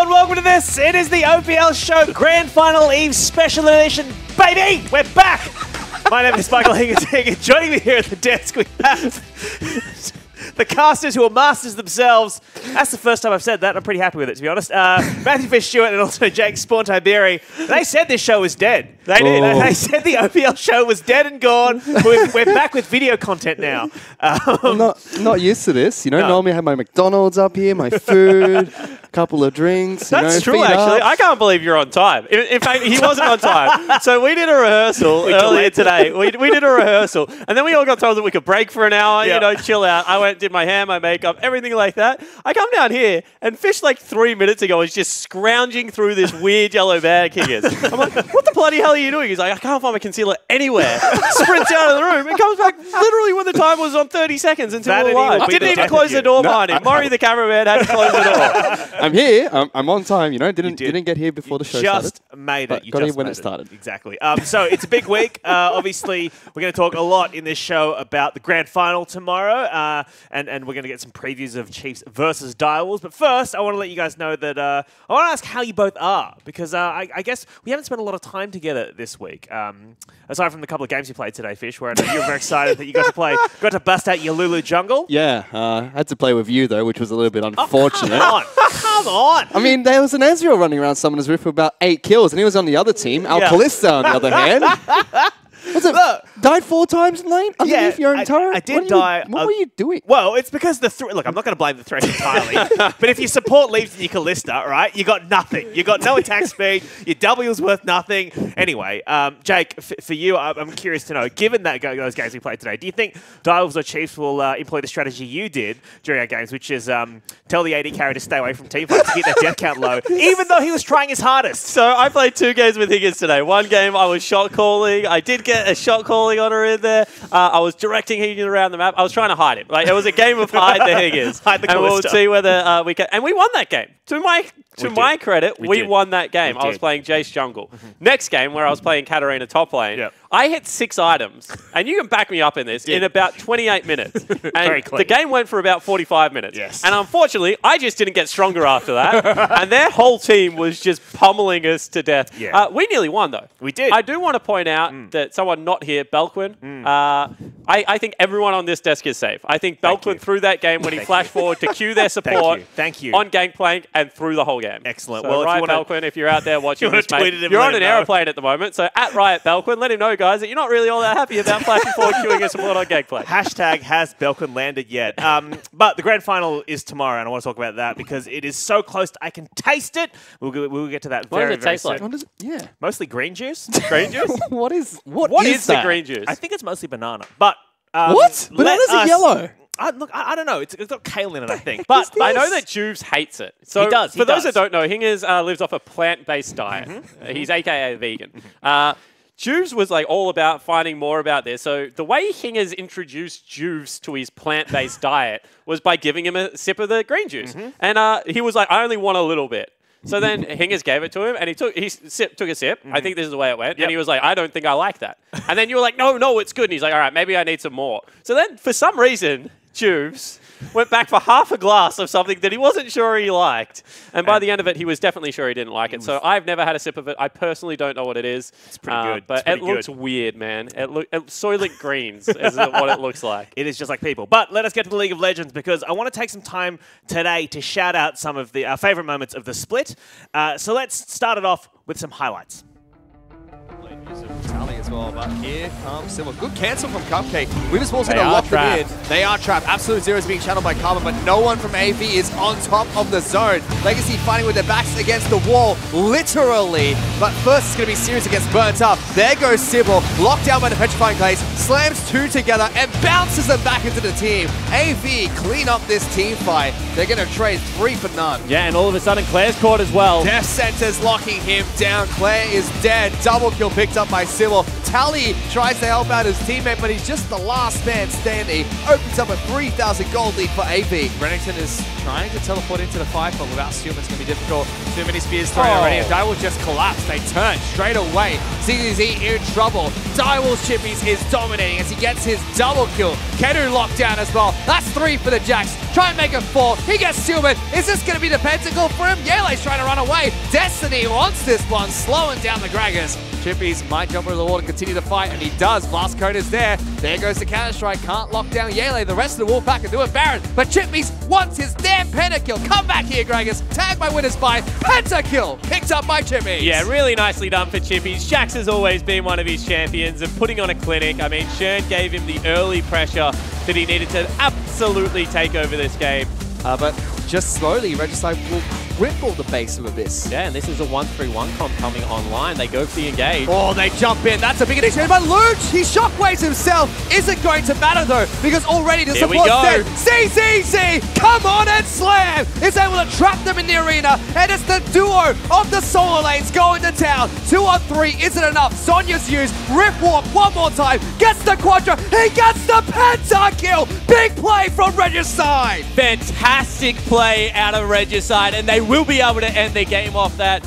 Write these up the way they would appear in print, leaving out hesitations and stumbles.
world, welcome to this. It is the Opl Show Grand Final Eve Special Edition, baby! We're back! My name is Michael Higgins, and joining me here at the desk we have the casters who are masters themselves. That's the first time I've said that. I'm pretty happy with it, to be honest. Matthew Fish-Stewart and also Jake Spawn-Tiberi. They said this show was dead. They did. They said the Opl show was dead and gone. We're back with video content now. I'm not used to this. You know, normally I have my McDonald's up here, my food, a couple of drinks. That's true, actually. I can't believe you're on time. In fact, he wasn't on time. So we did a rehearsal earlier today. We did a rehearsal, and then we all got told that we could break for an hour, you know, chill out. I went, did my hair, my makeup, everything like that. I come down here, and Fish, like 3 minutes ago, was just scrounging through this weird yellow bag he is. I'm like, what the bloody hell are you doing? He's like, I can't find my concealer anywhere. Sprints out of the room and comes back literally when the time was on 30 seconds until we were live. Didn't even close the door behind him. Maury, the cameraman, had to close the door. I'm here. I'm on time. You know, didn't get here before the show started. Just made it. You got here when it started. Exactly. So it's a big week. Obviously, we're going to talk a lot in this show about the grand final tomorrow, and we're going to get some previews of Chiefs versus Direwolves. But first, I want to let you guys know that I want to ask how you both are, because I guess we haven't spent a lot of time together this week. Aside from the couple of games you played today, Fish, where I know you were very excited that you got to bust out your Lulu jungle. Yeah, I had to play with you though, which was a little bit unfortunate. Come on! I mean, there was an Ezreal running around Summoner's Rift with about 8 kills, and he was on the other team. Al Kalista, on the other hand. Died 4 times in lane underneath your own turret? I did die. What were you doing? Well, it's because look, I'm not going to blame the threat entirely, but if your support leaves your Kalista, right, you got nothing. You got no attack speed. Your W's worth nothing. Anyway, Jake, for you, I'm curious to know, given that those games we played today, do you think Direwolves or Chiefs will employ the strategy you did during our games, which is tell the AD carry to stay away from teamfights to keep that death count low, even though he was trying his hardest? So I played 2 games with Higgins today. One game I was shot calling. I did get a shot calling on her in there. I was directing Higgins around the map. I was trying to hide him. Like, it was a game of hide the Higgins. Hide the and we'll see whether we can. And we won that game. To my credit, we won that game. I was playing Jace jungle. Next game, where I was playing Katarina top lane, I hit 6 items, and you can back me up in this, in about 28 minutes. And the game went for about 45 minutes. Yes. And unfortunately, I just didn't get stronger after that. And their whole team was just pummeling us to death. Yeah. We nearly won, though. We did. I do want to point out that someone not here, Belquin, I think everyone on this desk is safe. I think Belquin threw that game when he flashed forward to cue their support on Gangplank and threw the whole game. Excellent. So well, Riot Belquin, if you're out there watching this, mate, you're on an aeroplane at the moment. So at Riot Belquin, let him know, guys, that you're not really all that happy about flashing forward queuing your support on Gangplank. Hashtag has Belquin landed yet? But the grand final is tomorrow, and I want to talk about that because it is so close. I can taste it. We'll get to that very, very soon. What does it taste like? Mostly green juice. Green juice? What is the green juice? I think it's mostly banana. But what? Bananas are yellow. Look, I don't know. It's got kale in it, I think. But I know that Juves hates it. So he does. For those that don't know, Hingers lives off a plant-based diet. He's AKA vegan. Juves was like all about finding more about this. So the way Hingers introduced Juves to his plant-based diet was by giving him a sip of the green juice. And he was like, I only want a little bit. So then Hingers gave it to him, and he took a sip. I think this is the way it went. And he was like, I don't think I like that. And then you were like, no, it's good. And he's like, all right, maybe I need some more. So then, for some reason, Juves went back for half a glass of something that he wasn't sure he liked. And by the end of it, he was definitely sure he didn't like it. So I've never had a sip of it. I personally don't know what it is. It's pretty good. But it looks weird, man. Soylent Greens is what it looks like. It is just like people. But let us get to the League of Legends, because I want to take some time today to shout out some of our favourite moments of the split. So let's start it off with some highlights. Tally as well, but here comes Silver. Good cancel from Cupcake. Weaver's Ball's going to lock them in. They are trapped. Absolute Zero is being channeled by Carbon, but no one from AV is on top of the zone. Legacy fighting with their backs against the wall, literally. But first it's going to be serious against Burnt Up. There goes Sybil, locked down by the Petrifying Glaze, slams 2 together and bounces them back into the team. AV clean up this team fight. They're going to trade 3 for none. Yeah, and all of a sudden Claire's caught as well. Death Center's locking him down. Claire is dead. Double kill picked up by Sybil. Tally tries to help out his teammate, but he's just the last man standing. Opens up a 3,000 gold lead for AV. Renington is trying to teleport into the fight, but without Stewman, it's going to be difficult. Too many spears thrown already, and Direwolf just collapsed. They turn straight away. CZZ in trouble. Direwolf's Chippies is dominating as he gets his double kill. Kedu locked down as well. That's 3 for the Jacks. Try and make it 4. He gets Stewman. Is this going to be the pentacle for him? Yele's trying to run away. Destiny wants this one, slowing down the Graggers. Chippies might jump over the wall and continue to fight, and he does. Blast Code is there. There goes the Counter-Strike. Can't lock down Yele. The rest of the Wolfpack can do it. Baron, but Chippies wants his damn pentakill. Come back here, Graggers. Tag by Winner's Spy. Pentakill picked up by Chippies. Yeah, really nicely done for Chippies. Jax has always been one of his champions and putting on a clinic. I mean, Shern gave him the early pressure that he needed to absolutely take over this game. But just slowly, Regicide will cripple the base of Abyss. Yeah, and this is a 1-3-1 comp coming online. They go for the engage. Oh, they jump in. That's a big addition. But Luch, he shockwaves himself. Isn't going to matter, though, because already the support dead. CZZ, come on and slam! Is able to trap them in the arena. And it's the duo of the solo lanes going to town. 2 on 3 isn't enough. Sonya's used. Rip Warp one more time. Gets the Quadra. He gets the pentakill. Big play from Regicide. Fantastic play out of Regicide, and they will be able to end their game off that.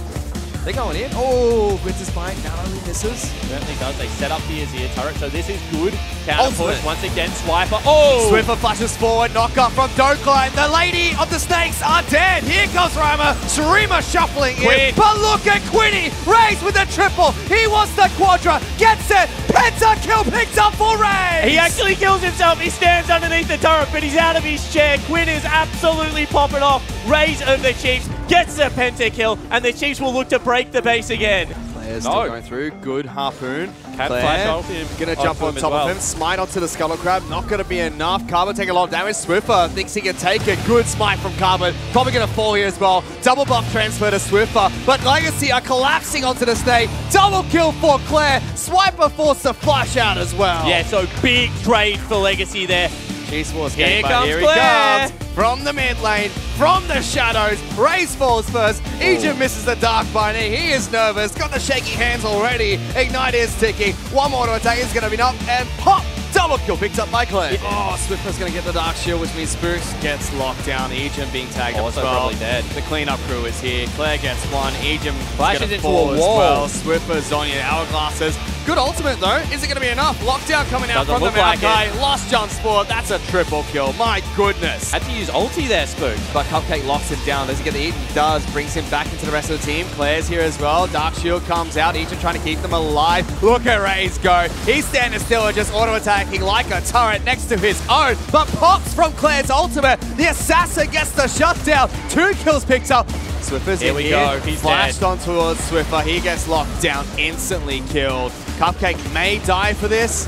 They're going in. Oh, Winter's Spine narrowly misses. Certainly does. They set up the Azir turret, so this is good. Counter push once again. Swiper. Oh! Swiffer flashes forward. Knock up from Dokline. The Lady of the Snakes are dead. Here comes Rama. Shurima shuffling in. But look at Quinny. Raze with a triple. He wants the Quadra. Gets it. Pentakill picked up for Raze. He actually kills himself. He stands underneath the turret, but he's out of his chair. Quinn is absolutely popping off. Raze of the Chiefs gets the pentakill, and the Chiefs will look to break the base again. Claire's still going through. Good harpoon. Cat Claire flash gonna jump on top of him. Smite onto the Scuttle Crab. Not gonna be enough. Carbon taking a lot of damage. Swiffer thinks he can take a good smite from Carbon. Probably gonna fall here as well. Double buff transfer to Swiffer. But Legacy are collapsing onto the snake. Double kill for Claire. Swiper forced to flash out as well. Yeah, so big trade for Legacy there. Cheese Force Here game, but comes here Claire. he comes. From the mid lane, from the shadows, Raze falls first. Egypt misses the Dark Binding. He is nervous, got the shaky hands already. Ignite is ticking. One more to attack is going to be enough, and pop! Double kill picked up by Claire. Yeah. Oh, Swiffer's going to get the Dark Shield, which means Spooks gets locked down. Egypt being tagged up as well. Probably dead. The cleanup crew is here. Claire gets one. Egypt flashes into fall a wall. as well. Swiffer, Zonya, Hourglasses. Good ultimate though. Is it going to be enough? Lockdown coming out Doesn't from the look like Maokai. Lost jump sport. That's a triple kill. My goodness. Had to use ulti there, Spook. But Cupcake locks him down. Does he get the eat? He does. Brings him back into the rest of the team. Claire's here as well. Dark Shield comes out. Egypt trying to keep them alive. Look at Raze go. He's standing still and just auto-attacking like a turret next to his own. But pops from Claire's ultimate. The assassin gets the shutdown. 2 kills picked up. Swiffer's here. We go. He's flashed dead. on towards Swiffer. He gets locked down. Instantly killed. Cupcake may die for this.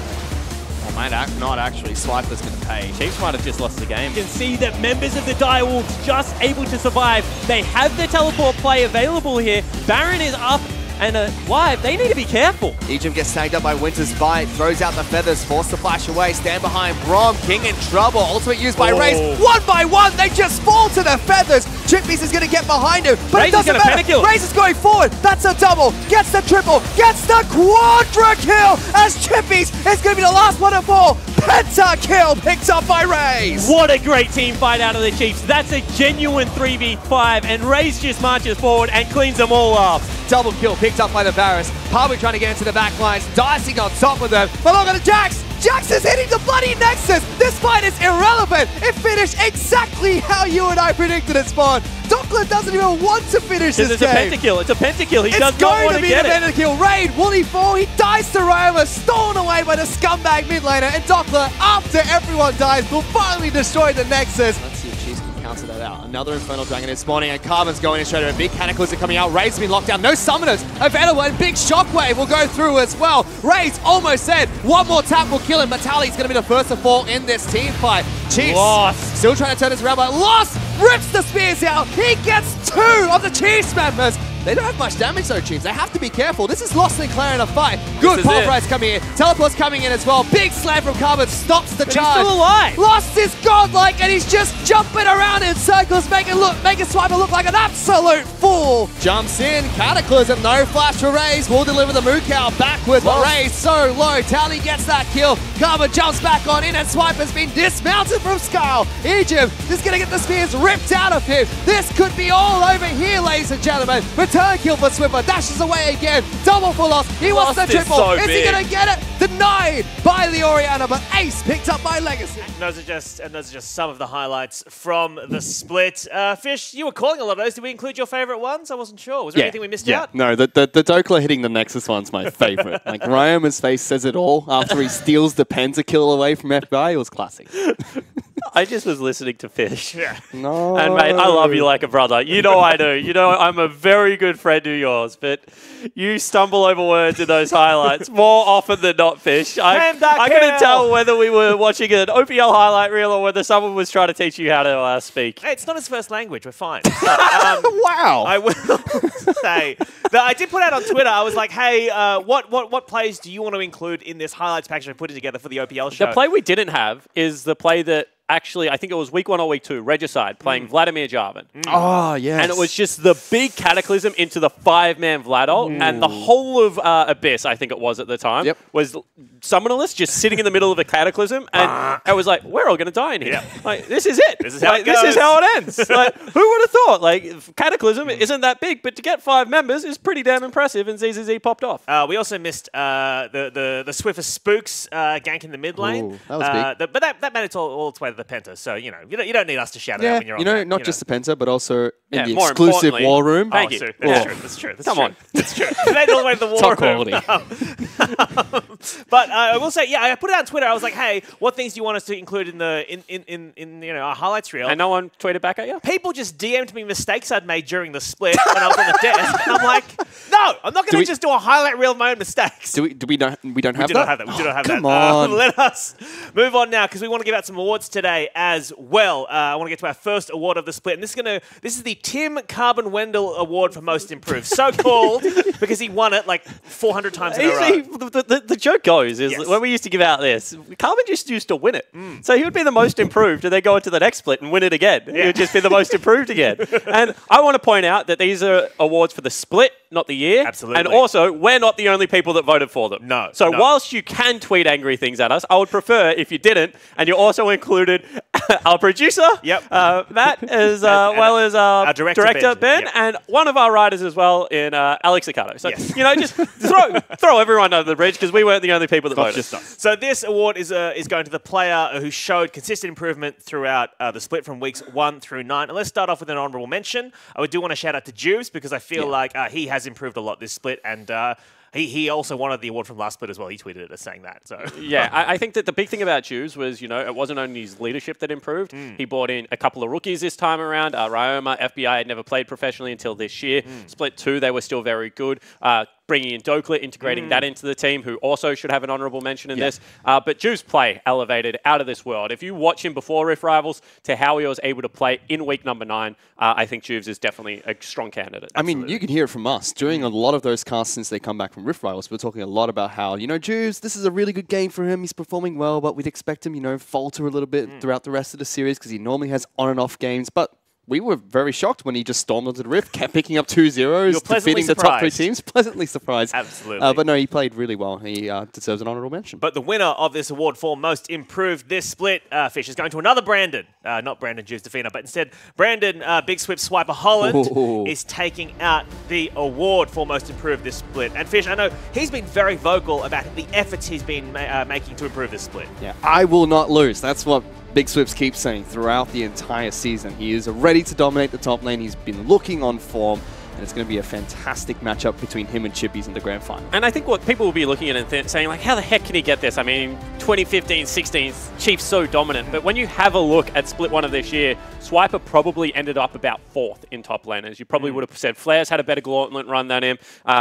Or might not actually. Swiper's going to pay. Chiefs might have just lost the game. You can see that members of the Direwolves just able to survive. They have the teleport play available here. Baron is up and alive. They need to be careful. Egypt gets snagged up by Winter's Bite. Throws out the feathers. Forced to flash away. Stand behind Brom. King in trouble. Ultimate used by Raze. One by one. They just fall to the feathers. Chippies is going to get behind him. But it doesn't matter. Raze is going forward. That's a double. Gets the triple. Gets the quadra kill. As Chippies is going to be the last one to fall. Pentakill picked up by Raze. What a great team fight out of the Chiefs. That's a genuine 3v5. And Raze just marches forward and cleans them all up. Double kill picked up by the Varus. Probably trying to get into the back lines. Dicing on top of them. But look at the Jax. Jax is hitting the bloody Nexus. This fight is irrelevant. It finished exactly how you and I predicted it, Spawn. Dockler doesn't even want to finish this game. It's a pentakill. It's a pentakill. He does not want to get it. It's going to be the pentakill. Raid, will he fall? He dies to Roma, stolen away by the scumbag mid laner. And Dockler, after everyone dies, will finally destroy the Nexus. Let's see if Chiefs can counter that out. Another Infernal Dragon is spawning, and Carbon's going in straight away. Big Cataclysm are coming out. Raid's been locked down. No summoners available, and Big Shockwave will go through as well. Raid's almost said one more tap will kill him. Matali's going to be the first to fall in this team fight. Chiefs still trying to turn this around, but Lost rips the spears out. He gets 2 of the Chiefs members. They don't have much damage though, Chiefs. They have to be careful. This is Lost Sinclair in a fight. Good pulverize coming in. Teleport's coming in as well. Big slam from Carbon stops the charge. He's still alive. Lost is godlike and he's just jumping around in circles, making Swiper look like an absolute fool. Jumps in, Cataclysm, no flash for Raze. Will deliver the Mookow backwards, but Raze so low. Tally gets that kill. Carbon jumps back on in and Swiper's been dismounted from Skull. Egypt is going to get the spears ripped out of him. This could be all over here, ladies and gentlemen. Return kill for Swiffer. Dashes away again. Double for Lost. He wants the triple. So is he going to get it? Denied by the Oriana, but Ace picked up by Legacy. And those are just some of the highlights from the split. Fish, you were calling a lot of those. Did we include your favorite ones? I wasn't sure. Was there anything we missed out? No, the Dokla hitting the Nexus one's my favorite. Like, Ryoma's face says it all after he steals the pentakill away from FBI. It was classic. I just was listening to Fish. Yeah. No. And mate, I love you like a brother. You know I do. You know I'm a very good friend of yours, but you stumble over words in those highlights more often than not, Fish. I couldn't tell whether we were watching an OPL highlight reel or whether someone was trying to teach you how to speak. Hey, it's not his first language. We're fine. Wow. I will say that I did put out on Twitter. I was like, hey, what plays do you want to include in this highlights package I put it together for the OPL show? The play we didn't have is the play that actually, I think it was week 1 or week 2, Regicide playing Vladimir Jarvan. Oh, yes. And it was just the big cataclysm into the 5-man Vladol. And the whole of Abyss, I think it was at the time, was summonerless, just sitting in the middle of a cataclysm. And I was like, we're all going to die in here. Like, this is it. This is how it goes. This is how it ends. Like, who would have thought? Like, cataclysm isn't that big, but to get 5 members is pretty damn impressive, and ZZZ popped off. We also missed the Swiffer Spooks gank in the mid lane. Ooh, that was big. But that made it all its way to the Penta, so you don't need us to shout it out when you're on that, not just the Penta, but also in the more exclusive importantly- war room. Thank you. That's true. Come on. That's true. They made it all the way to the war Top room. quality. But I will say, I put it on Twitter. I was like, hey, what things do you want us to include in our highlights reel? And no one tweeted back at you? People just DM'd me mistakes I'd made during the split when I was on the desk. And I'm like, no, I'm not going to just do a highlight reel of my own mistakes. We don't have that? We do not have that. We do not have that. Come on. Let us move on now because we want to give out some awards today as well. I want to get to our first award of the split, and this is the Tim Carbon Wendell Award for Most Improved. So called because he won it like 400 times in a row. The joke goes is when we used to give out this, Carbon just used to win it. So he would be the most improved and then go into the next split and win it again. He would just be the most improved again. And I want to point out that these are awards for the split, not the year. Absolutely. And also, we're not the only people that voted for them. No. So whilst you can tweet angry things at us, I would prefer if you didn't, and you also included our producer, Matt, as well as our director Ben, and one of our writers as well in Alex Accardo. So, just throw everyone under the bridge because we weren't the only people that voted. Just us. So this award is going to the player who showed consistent improvement throughout the split from weeks 1 through 9. And let's start off with an honourable mention. I do want to shout out to Juves because I feel like he has improved a lot this split, and he also wanted the award from last split as well. He tweeted it as saying that. So I think that the big thing about Juves was, it wasn't only his leadership that improved. He brought in a couple of rookies this time around. Ryoma, FBI had never played professionally until this year. Split 2, they were still very good. Bringing in Dokla, integrating that into the team, who also should have an honourable mention in this. But Juve's play elevated out of this world. If you watch him before Rift Rivals to how he was able to play in week number 9, I think Juves is definitely a strong candidate. I mean, you can hear it from us. During a lot of those casts since they come back from Rift Rivals, we're talking a lot about how, Juves, this is a really good game for him. He's performing well, but we'd expect him, falter a little bit throughout the rest of the series because he normally has on and off games. But we were very shocked when he just stormed onto the Rift, kept picking up 2-0s, defeating the top 3 teams. Pleasantly surprised. Absolutely. But no, he played really well. He deserves an honourable mention. But the winner of this award for Most Improved this split, Fish, is going to another Brandon. Not Brandon Juves Defina, but instead Brandon Big Swip Swiper Holland is taking out the award for Most Improved this split. And Fish, I know he's been very vocal about the efforts he's been making to improve this split. Yeah, I will not lose. That's what Big Swips keeps saying throughout the entire season. He is ready to dominate the top lane. He's been looking on form, and it's going to be a fantastic matchup between him and Chippies in the grand final. And I think what people will be looking at and saying, like, how the heck can he get this? I mean, 2015-16, Chiefs so dominant. But when you have a look at Split 1 of this year, Swiper probably ended up about 4th in top laners. You probably would have said Flares had a better Gauntlet run than him.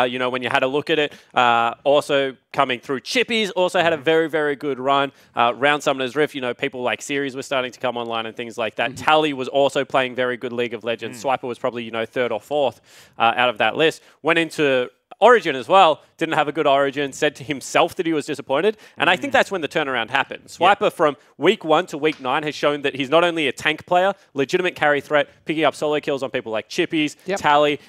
You know, when you had a look at it. Also coming through, Chippies also had a very, very good run. Round Summoner's Rift, you know, people like Series were starting to come online and things like that. Tally was also playing very good League of Legends. Swiper was probably, you know, 3rd or 4th out of that list. Went into Origin as well, didn't have a good Origin, said to himself that he was disappointed, and I think that's when the turnaround happened. Swiper from week 1 to week 9 has shown that he's not only a tank player, legitimate carry threat, picking up solo kills on people like Chippies, Tally,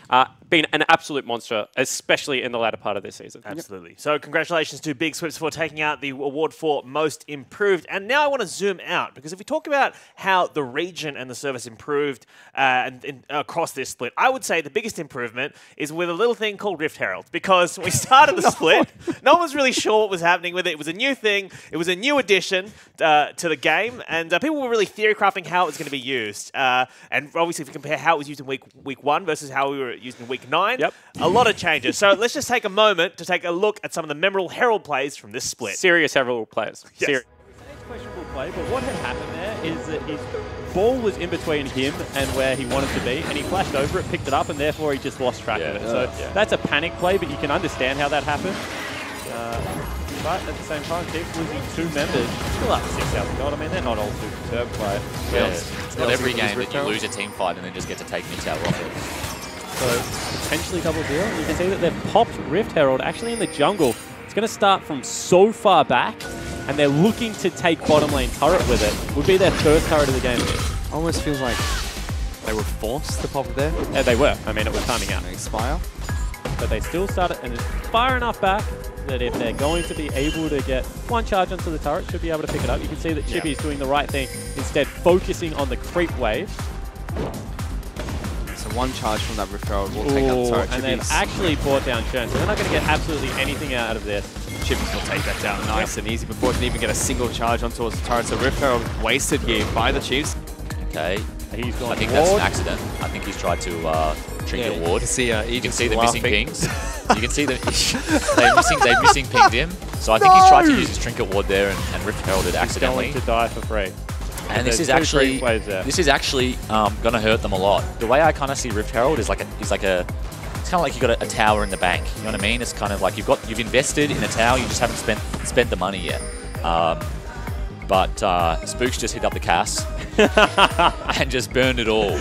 been an absolute monster, especially in the latter part of this season. Absolutely. So congratulations to Big Swips for taking out the award for Most Improved. And now I want to zoom out, because if we talk about how the region and the service improved across this split, I would say the biggest improvement is with a little thing called Rift Herald. Because when we started the split, no one was really sure what was happening with it. It was a new thing. It was a new addition to the game. And people were really theory crafting how it was going to be used. And obviously, if you compare how it was used in week 1 versus how we were used in week 9, a lot of changes. So let's just take a moment to take a look at some of the memorable Herald plays from this split. Serious Herald players. Yes. Questionable play, but what had happened there is that his ball was in between him and where he wanted to be, and he flashed over it, picked it up, and therefore he just lost track of it. So that's a panic play, but you can understand how that happened. But at the same time, Chiefs losing 2 members, still up 6,000 gold. I mean, they're not all too perturbed by it. It's not every game that you lose a team fight and then just get to take mid tower off it. So potentially double deal. You can see that they've popped Rift Herald actually in the jungle. It's going to start from so far back, and they're looking to take bottom lane turret with it. Would be their first turret of the game. Almost feels like they were forced to pop it there. Yeah, they were. I mean, it was timing out. Expire. But they still started, and it's far enough back that if they're going to be able to get 1 charge onto the turret, should be able to pick it up. You can see that Chippy's doing the right thing, instead focusing on the creep wave. So 1 charge from that Rift Herald will take out the turret. And they've actually brought down Churn, so they're not going to get absolutely anything out of this. Chippies will take that down nice and easy before it can even get a single charge onto his turret. So Rift Herald wasted here by the Chiefs. Okay. He's gone I think that's an accident. I think he's tried to trinket ward. You can see the missing pings. You can see that they've missing pinged him. So I think he's tried to use his trinket ward there and Rift Heralded accidentally. He's going to die for free. And this is actually going to hurt them a lot. The way I kind of see Rift Herald is it's kind of like you got a tower in the bank. You know what I mean? It's kind of like you've invested in a tower, you just haven't spent the money yet. But Spooks just hit up the Cass and just burned it all.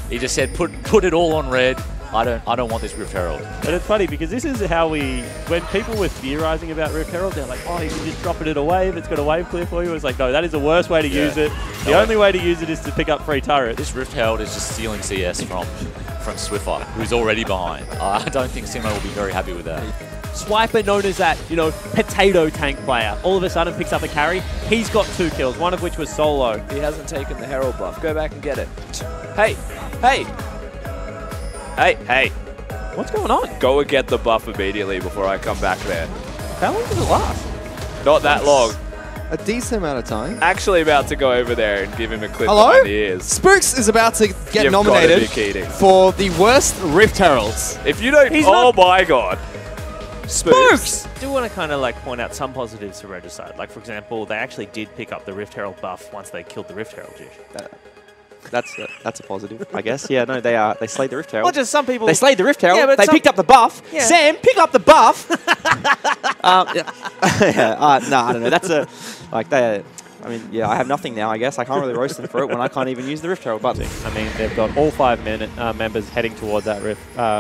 He just said, put it all on red. I don't want this Rift Herald. But it's funny because this is how when people were theorizing about Rift Herald, they're like, oh, you can just drop it in a wave, it's got a wave clear for you. It's like, no, that is the worst way to use it. The only way to use it is to pick up free turrets. This Rift Herald is just stealing CS from Swiffer, who's already behind. I don't think Simo will be very happy with that. Swiper, known as that, potato tank player, all of a sudden picks up a carry. He's got 2 kills, one of which was solo. He hasn't taken the Herald buff. Go back and get it. Hey! Hey! Hey! Hey! What's going on? Go and get the buff immediately before I come back there. How long does it last? Not that long. A decent amount of time. Actually about to go over there and give him a clip behind the ears. Spooks is about to get You've nominated gotta be kidding. for the worst Rift Heralds. If you don't... oh my god. Spooks! I do want to kind of point out some positives for Regicide. Like, for example, they actually did pick up the Rift Herald buff once they killed the Rift Herald. That's a positive, I guess. Yeah, no, they slayed the Rift Herald. Well, just some people... They slayed the Rift Herald. Yeah, they picked up the buff. Yeah. Sam, pick up the buff. No, I don't know. That's a... I mean, yeah, I have nothing now, I guess. I can't really roast them for it when I can't even use the Rift Herald button. I mean, they've got all 5 members heading towards that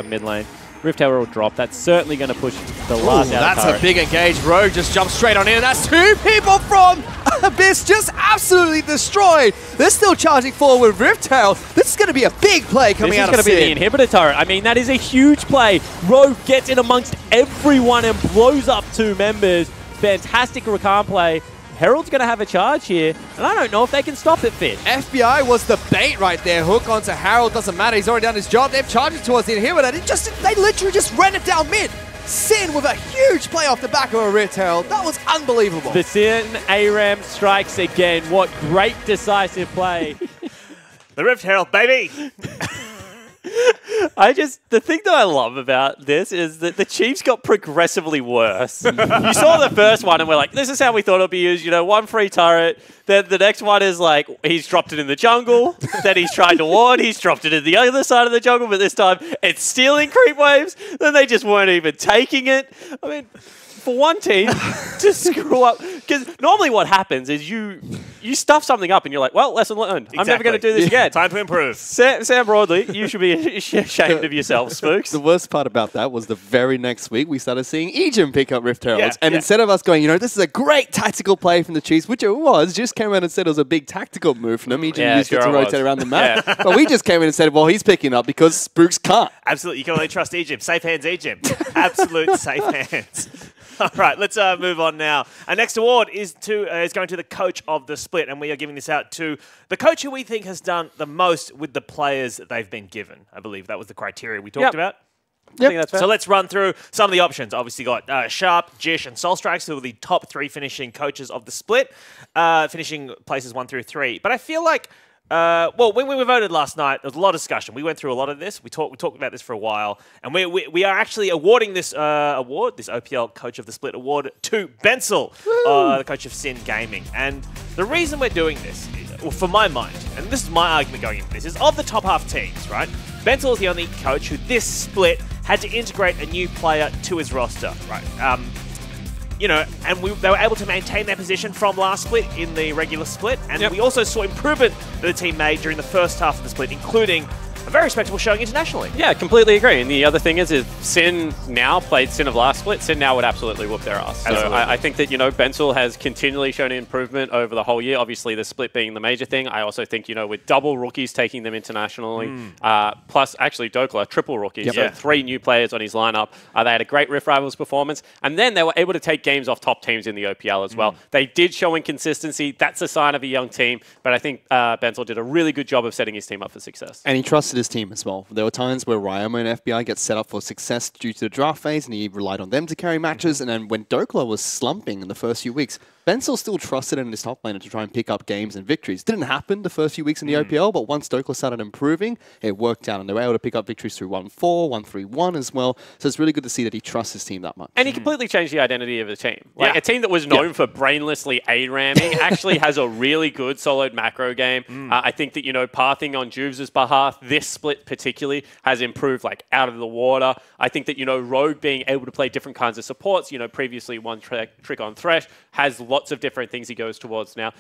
mid lane. Rift Herald drop. That's certainly going to push the last out That's of turret. a big engage. Rogue just jumps straight on in, and that's 2 people from Abyss just absolutely destroyed. They're still charging forward with Rift Herald. This is going to be a big play coming out of This is going to be the inhibitor turret. I mean, that is a huge play. Rogue gets in amongst everyone and blows up 2 members. Fantastic Rakan play. Herald's going to have a charge here, and I don't know if they can stop it, Finn. FBI was the bait right there. Hook onto Herald, doesn't matter. He's already done his job. They've charged towards the inhibitor. They literally just ran it down mid. Sin with a huge play off the back of a Rift Herald. That was unbelievable. The Sin ARAM strikes again. What great decisive play. The Rift Herald, baby! The thing that I love about this is that the Chiefs got progressively worse. You saw the first one and we're like, this is how we thought it'd be used, you know, one free turret. Then the next one is like, he's dropped it in the jungle. Then he's tried to ward. He's dropped it in the other side of the jungle, but this time it's stealing creep waves. Then they just weren't even taking it. I mean, for one team to screw up, because normally what happens is you stuff something up and you're like, well, lesson learned. I'm never going to do this again. Time to improve. Sam Broadley, you should be ashamed of yourself, Spooks. The worst part about that was the very next week we started seeing Ejim pick up Rift Heralds. Instead of us going, you know, this is a great tactical play from the Chiefs, which it was, just came around and said it was a big tactical move from them. Ejim used it to rotate around the map. But we just came in and said, well, he's picking up because Spooks can't. Absolutely. You can only trust Ejim. Safe hands, Ejim. Absolute safe hands. All right, let's move on now. Our next award is going to the coach of the split, and we are giving this out to the coach who we think has done the most with the players that they've been given. I believe that was the criteria we talked about. I think that's fair. So let's run through some of the options. Obviously got Sharp, Jish, and Solstrikes, who are the top 3 finishing coaches of the split, finishing places 1 through 3. But I feel like well, when we voted last night, there was a lot of discussion. We went through a lot of this. We talked about this for a while. And we are actually awarding this award, this OPL Coach of the Split award, to Bensel, the coach of Sin Gaming. And the reason we're doing this, well, for my mind, and this is my argument going into this, is of the top half teams, right? Bensel is the only coach who this split had to integrate a new player to his roster, right? You know, and they were able to maintain their position from last split in the regular split. And we also saw improvement that the team made during the first half of the split, including a very respectable showing internationally. Yeah, completely agree. And the other thing is, if Sin now played Sin of last split, Sin now would absolutely whoop their ass. So I think that, you know, Bensel has continually shown improvement over the whole year. Obviously, the split being the major thing. I also think, you know, with double rookies taking them internationally, plus actually Dokla, triple rookies, so 3 new players on his lineup. They had a great Rift Rivals performance. And then they were able to take games off top teams in the OPL as well. They did show inconsistency. That's a sign of a young team. But I think Bensel did a really good job of setting his team up for success. And he trusted his team as well. There were times where Ryoma and FBI get set up for success due to the draft phase, and he relied on them to carry matches. And then when Dokla was slumping in the first few weeks, Bensel still trusted in his top laner to try and pick up games and victories. Didn't happen the first few weeks in the OPL, but once Dokla started improving, it worked out, and they were able to pick up victories through 1-4, 1-3-1 as well. So it's really good to see that he trusts his team that much. And he completely changed the identity of the team. Like a team that was known for brainlessly A-ramming actually has a really good soloed macro game. I think that, you know, pathing on Juves' behalf, this split particularly, has improved like out of the water. I think that, you know, Rogue being able to play different kinds of supports, you know, previously one trick on Thresh, has lots of different things he goes towards now.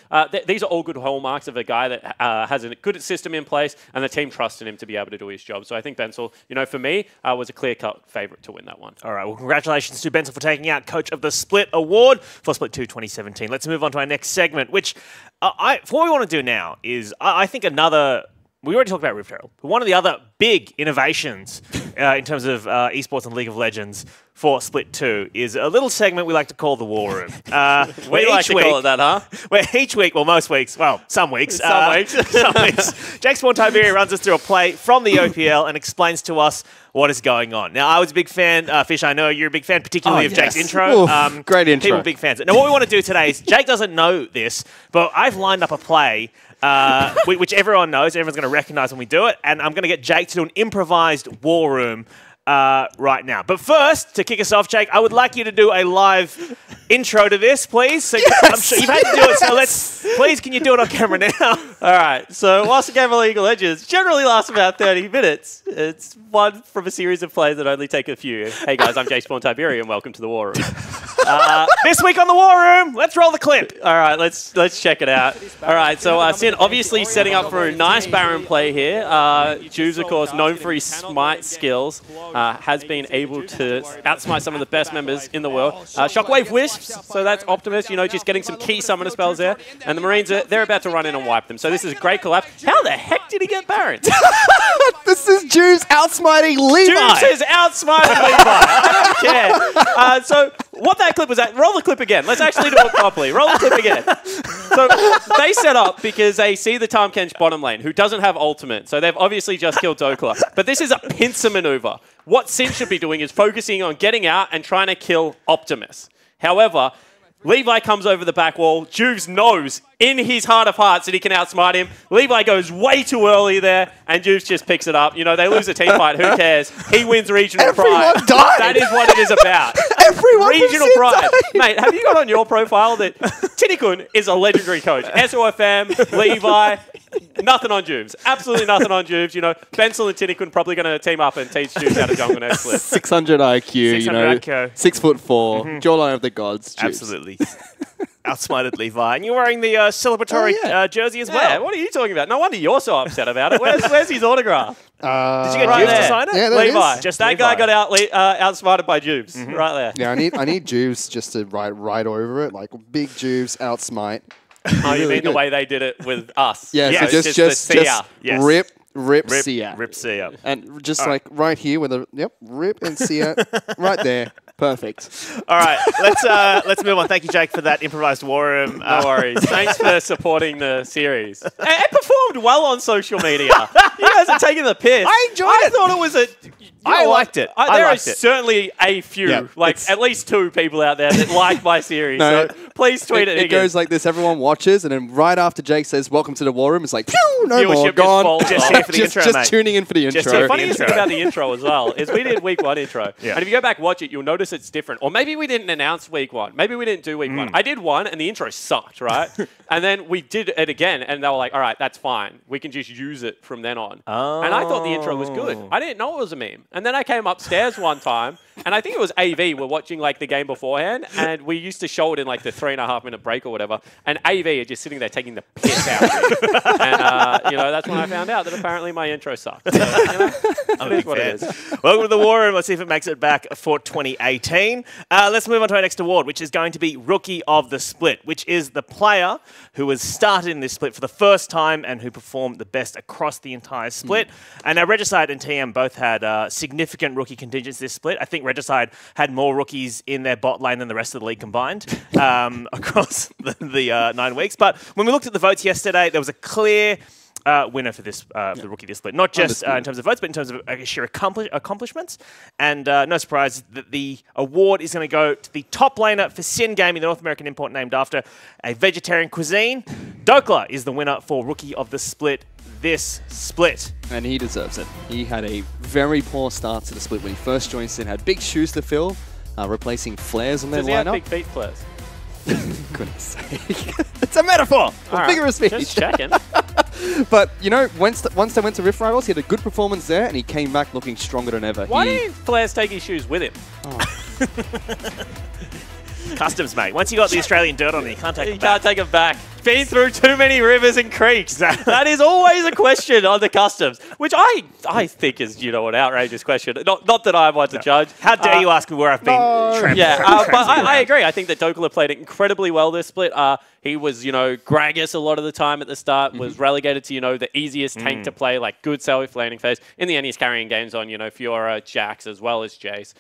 These are all good hallmarks of a guy that has a good system in place, and the team trusted him to be able to do his job. So I think Bensel, you know, for me, was a clear-cut favourite to win that one. All right, well, congratulations to Bensel for taking out Coach of the Split award for Split 2 2017. Let's move on to our next segment, which what we want to do now is, I think we already talked about Rift Herald, but one of the other big innovations in terms of esports and League of Legends for Split 2 is a little segment we like to call the War Room. We like to call it that, huh? Where each week, well, most weeks, well, some weeks. Some weeks. Jake Spawn Tiberia runs us through a play from the OPL and explains to us what is going on. Now, I was a big fan, Fish, I know you're a big fan, particularly of Jake's intro. Oof, great intro. People are big fans. Now, what we want to do today is, Jake doesn't know this, but I've lined up a play which everyone knows, everyone's going to recognize when we do it, and I'm going to get Jake to do an improvised War Room right now. But first, to kick us off, Jake, I would like you to do a live intro to this, please. So I'm sure you've had to do it, so please, can you do it on camera now? All right, so whilst a game of League of Legends generally lasts about 30 minutes, it's one from a series of plays that only take a few. Hey guys, I'm Jake Spawn Tiberia, and welcome to the War Room. This week on the War Room, let's roll the clip. All right, let's check it out. All right, so Sin obviously setting up for a nice Baron play here. Juves, of course, known for his smite skills, has been able to outsmite some of the best members in the world. Shockwave Wisps, so that's Optimus, you know, just getting some key summoner spells there. And the Marines, they're about to run in and wipe them. So this is a great collapse. How the heck did he get Baron? This is Juves outsmiting Levi. Juves is outsmiting Levi. I don't care. So what that clip was at, roll the clip again. Let's actually do it properly. Roll the clip again. So they set up because they see the Tahm Kench bottom lane, who doesn't have ultimate. So they've obviously just killed Dokla. But this is a pincer maneuver. What Sin should be doing is focusing on getting out and trying to kill Optimus. However, Levi comes over the back wall. Juves knows in his heart of hearts that he can outsmart him. Levi goes way too early there, and Juves just picks it up. You know, they lose a team fight. Who cares? He wins regional pride. died. That is what it is about. Everyone Regional pride. Mate, have you got on your profile that Tinikun is a legendary coach? SOFM, Levi, nothing on Juves. Absolutely nothing on Juves. You know, Bensel and Tinikun probably going to team up and teach Juves how to jungle next split. 600 IQ, 600 IQ. 6'4", jawline of the gods. Juice. Absolutely. Outsmarted Levi. And you're wearing the celebratory jersey as well. Yeah, what are you talking about? No wonder you're so upset about it. Where's his autograph? Did you get Juves to sign it? Yeah, there Levi. it is. Just that Levi. guy got outsmarted by Juves right there. Yeah, I need Juves just to write over it, like big Juves outsmite. Oh, you Really mean the good. way they did it with us? Yeah, So so it's just the Sia. Yes. rip Sia. Rip Sia. And just like right here with a rip and Sia right there. Perfect. All right, let's move on. Thank you, Jake, for that improvised war room. No worries. Thanks for supporting the series. It performed well on social media. You guys are taking the piss. I enjoyed I it. thought it was a... I liked it. There liked is it. certainly a few, Yeah, at least 2 people out there that like my series. No, so please tweet it It again. goes like this. Everyone watches, and then right after Jake says, "Welcome to the war room," it's like, "Phew, no more, Viewership just gone." falls Just off. here for the intro, just mate. tuning in for the intro. Just here The for the funniest thing intro. about the intro as well is we did week 1 intro. Yeah. And if you go back watch it, you'll notice it's different. Or maybe we didn't announce week 1. Maybe we didn't do week 1. I did 1 and the intro sucked, right? And then we did it again and they were like, all right, that's fine. We can just use it from then on. And I thought the intro was good. I didn't know it was a meme. And then I came upstairs one time and I think it was AV. We're watching like the game beforehand and we used to show it in like the 3.5 minute break or whatever. And AV are just sitting there taking the piss out of me. And, you know, that's when I found out that apparently my intro sucked. So, you know, it is what it is. Welcome to the War Room. Let's see if it makes it back for 2018. Let's move on to our next award, which is going to be Rookie of the Split, which is the player who has started in this split for the first time and who performed the best across the entire split. And now Regicide and TM both had significant rookie contingents this split. I think Regicide had more rookies in their bot lane than the rest of the league combined across the 9 weeks. But when we looked at the votes yesterday, there was a clear winner for this for the rookie this split. Not just in terms of votes, but in terms of sheer accomplishments. And no surprise that the award is going to go to the top laner for Sin Gaming, the North American import named after a vegetarian cuisine. Dokla is the winner for rookie of the split this split. And he deserves it. He had a very poor start to the split when he first joined Sin. Had big shoes to fill, replacing flares on their Does he have lineup. big feet flares? Goodness sake. It's a metaphor. All right, Figure of speech. just checking. But, you know, once they went to Rift Rivals, he had a good performance there, and he came back looking stronger than ever. Why didn't Flares take his shoes with him? Customs, mate. Once you got the Australian dirt on it, you can't take You it can't back. take them back. Been through too many rivers and creeks. That is always a question on the customs, which I think is, you know, an outrageous question. Not that I'm one to judge. How dare you ask me where I've been tramped? Yeah, but I agree. I think that Dokla played it incredibly well this split. He was, you know, Gragas a lot of the time at the start, was relegated to, you know, the easiest tank to play, like good self laning phase. In the end, he's carrying games on, you know, Fiora, Jax, as well as Jace.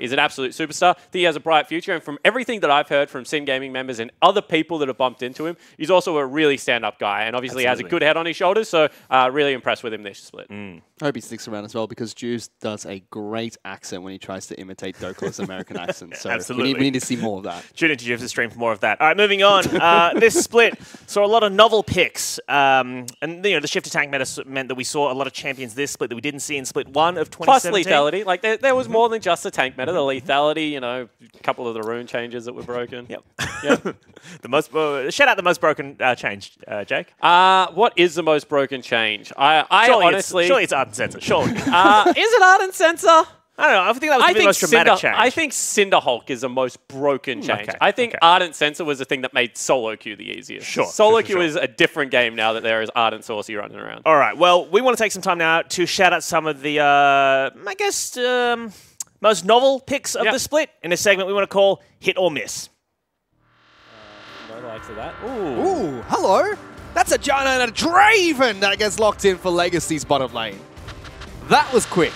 He's an absolute superstar. I think he has a bright future. And from everything that I've heard from Sin Gaming members and other people that have bumped into him, he's also a really stand-up guy and obviously has a good head on his shoulders. So really impressed with him this split. I hope he sticks around as well because Juice does a great accent when he tries to imitate Dokla's American accent. So Absolutely. we need to see more of that. Tune into Juve's stream for more of that. All right, moving on. This split saw a lot of novel picks. And, you know, the shift to tank meta meant that we saw a lot of champions this split that we didn't see in split 1 of 2017. Plus lethality. Like, there was more than just the tank meta. The lethality, you know, a couple of the rune changes that were broken. Yep. Yep. The most shout out the most broken change, Jake. What is the most broken change? I Surely honestly... surely it's Ardent Sensor. Surely. is it Ardent Sensor? I don't know. I think that was the most dramatic change. I think Cinderhulk is the most broken change. okay, I think okay. Ardent Sensor was the thing that made solo queue the easiest. Sure, Solo sure, queue sure. is a different game now that there is Ardent Saucy running around. All right. Well, we want to take some time now to shout out some of the, I guess, most novel picks of the split in a segment we want to call Hit or Miss. No likes of that. Ooh, hello. That's a Giant and a Draven that gets locked in for Legacy's bottom lane. That was quick.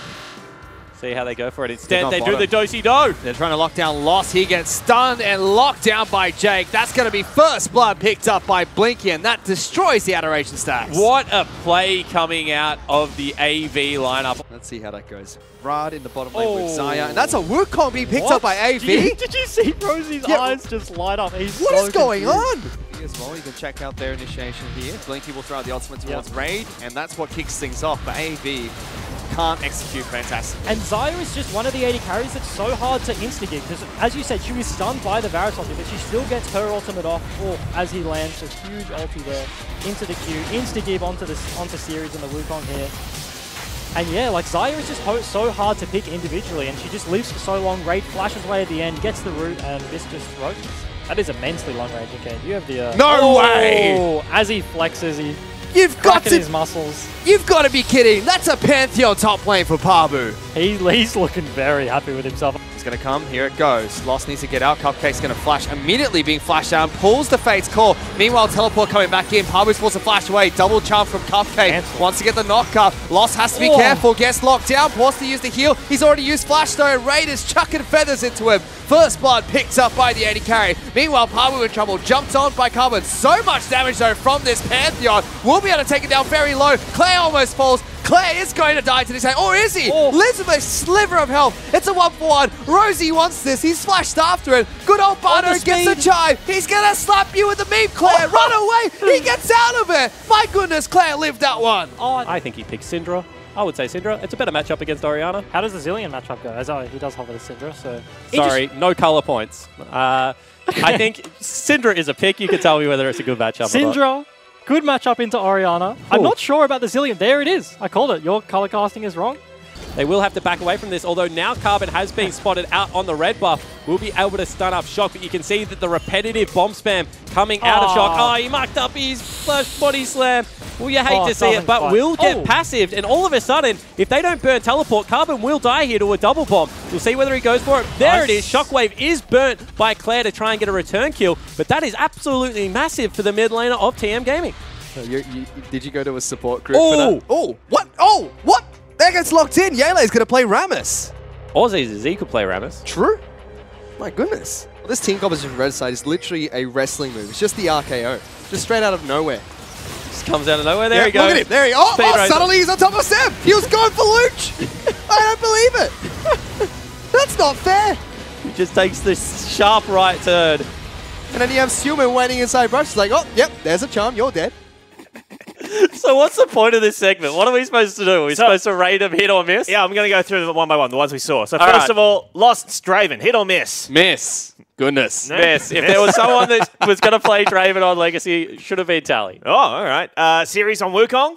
See how they go for it. Instead, on they do bottom. the do-si-do. They're trying to lock down Lost. He gets stunned and locked down by Jake. That's going to be first blood picked up by Blinky, and that destroys the Adoration stacks. What a play coming out of the AV lineup. Let's see how that goes. Rad in the bottom lane with Zaya. And that's a Wukong being picked up by AV. Did you see Rosie's eyes just light up? He's What so is going confused. on? As well, you can check out their initiation here. Blinky will throw out the ultimate towards Raid, and that's what kicks things off. But AV can't execute fantastically. And Zaya is just one of the 80 carries that's so hard to insta-give, because as you said, she was stunned by the Varus ulti, but she still gets her ultimate off as he lands a huge ulti there into the queue, insta-give onto Series and the Wukong here. And yeah, like Zaya is just so hard to pick individually, and she just lives for so long. Raid flashes away at the end, gets the root, and this just rotates. That is immensely long range. Okay, do you have the... No way! As he flexes, You've got to... his muscles. You've got to be kidding. That's a Pantheon top lane for Pabu. He's looking very happy with himself. It's going to come. Here it goes. Lost needs to get out. Cupcake's going to flash. Immediately being flashed down. Pulls the Fate's Call. Meanwhile, Teleport coming back in. Pabu's supposed to flash away. Double charm from Cupcake. Wants to get the knock up. Lost has to be careful. Gets locked down. Wants to use the heal. He's already used Flash though. Raid is chucking feathers into him. First blood picked up by the 80 carry. Meanwhile, Pabu in trouble. Jumped on by Carbon. So much damage though from this Pantheon. Will be able to take it down very low. Claire almost falls. Claire is going to die to this game. Or is he? Lives with a sliver of health. It's a 1-for-1. Rosie wants this. He's flashed after it. Good old Bardo gets the chive. He's going to slap you with the meme, Claire. Run away. He gets out of it. My goodness, Claire lived that one. I think he picks Syndra. I would say Syndra. It's a better matchup against Orianna. How does the Zillion matchup go? As he does hover the Syndra, so... Sorry, no color points. I think Syndra is a pick. You can tell me whether it's a good matchup or not. Syndra, good matchup into Orianna. I'm not sure about the Zillion. There it is. I called it. Your color casting is wrong. They will have to back away from this, although now Carbon has been spotted out on the red buff. Will be able to stun up Shock, but you can see that the repetitive bomb spam coming out of Shock. Oh, he mucked up his first body slam. Well, you hate to see it, but will get passived, and all of a sudden, if they don't burn Teleport, Carbon will die here to a double bomb. We'll see whether he goes for it. There it is. Shockwave is burnt by Claire to try and get a return kill, but that is absolutely massive for the mid laner of TM Gaming. So did you go to a support group for that? Oh, what? Oh, what? That gets locked in. Yele's going to play Rammus. Ozzy Z could play Rammus. True. My goodness. Well, this team composition red side is literally a wrestling move. It's just the RKO. Just straight out of nowhere. Just comes out of nowhere. There he goes. Look at him. There he goes. Oh, suddenly he's on top of Sam. He was going for Luch. I don't believe it. That's not fair. He just takes this sharp right turn. And then you have Suman waiting inside Brush. He's like, oh, yep, there's a charm. You're dead. So what's the point of this segment? What are we supposed to do? Are we supposed to rate them hit or miss? Yeah, I'm going to go through them one by one, the ones we saw. So first of all, Lost Draven, hit or miss? Miss. Goodness. Miss. If there was someone that was going to play Draven on Legacy, it should have been Tally. Oh, all right. Series on Wukong?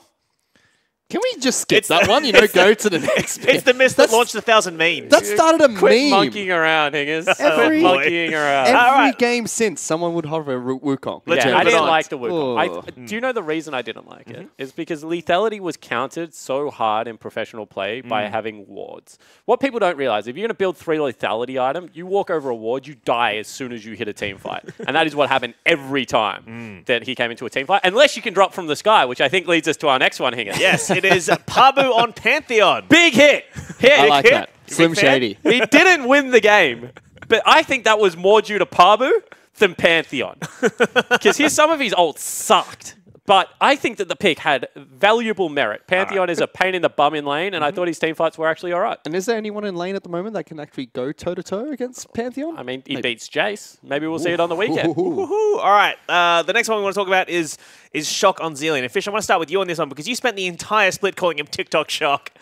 Can we just skip that one? You know, go to the next bit. It's the miss that launched 1,000 memes. That started a Quit meme. monkeying around, Hingers. Every- monkeying around. Every game since, someone would hover a Wukong. Yeah, I didn't like the Wukong. Oh. Do you know the reason I didn't like it? It's because lethality was countered so hard in professional play by having wards. What people don't realize, if you're going to build 3 lethality items, you walk over a ward, you die as soon as you hit a team fight. And that is what happened every time that he came into a team fight. Unless you can drop from the sky, which I think leads us to our next one, Hingers. Yes, it is Pabu on Pantheon. Big hit. I like that. Slim Shady. He didn't win the game, but I think that was more due to Pabu than Pantheon. Because some of his ults sucked. But I think that the pick had valuable merit. Pantheon is a pain in the bum in lane, and I thought his team fights were actually all right. And is there anyone in lane at the moment that can actually go toe-to-toe against Pantheon? I mean, he beats Jace. Maybe we'll see it on the weekend. All right. The next one we want to talk about is Shock on Zillion. And Fish, I want to start with you on this one because you spent the entire split calling him TikTok Shock,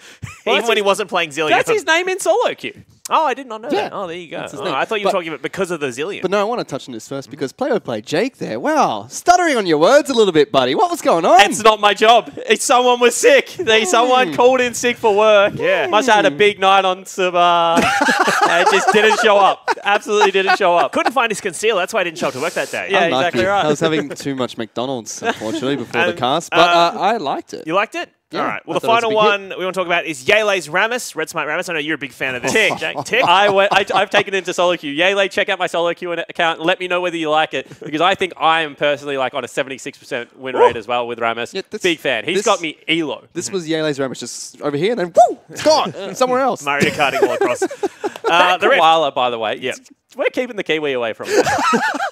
even when he wasn't playing Zillion. That's his name in solo queue. Oh, I did not know that. Oh, there you go. Oh, I thought you were talking about because of the Zillion. But no, I want to touch on this first because play-by-play Jake there. Wow, stuttering on your words a little bit, buddy. What was going on? It's not my job. Someone was sick. Someone called in sick for work. Yeah. Must have had a big night on some... and just didn't show up. Absolutely didn't show up. Couldn't find his conceal. That's why I didn't show up to work that day. Yeah, Unlucky. exactly right. I was having too much McDonald's, unfortunately, before the cast, but I liked it. You liked it? Yeah, All right. Well, I the thought it final was a big one we want to talk about is Yele's Rammus, Red Smite Rammus. I know you're a big fan of this. Tick. Tick. I've taken it into solo queue. Yele, check out my solo queue account. Let me know whether you like it, because I think I am personally like on a 76% win rate as well with Rammus. Yeah, big fan. He's got me elo. This was Yele's Rammus just over here, and then woo, it's gone somewhere else. Mario Karting all across. The koala, by the way. Yeah. We're keeping the Kiwi away from it.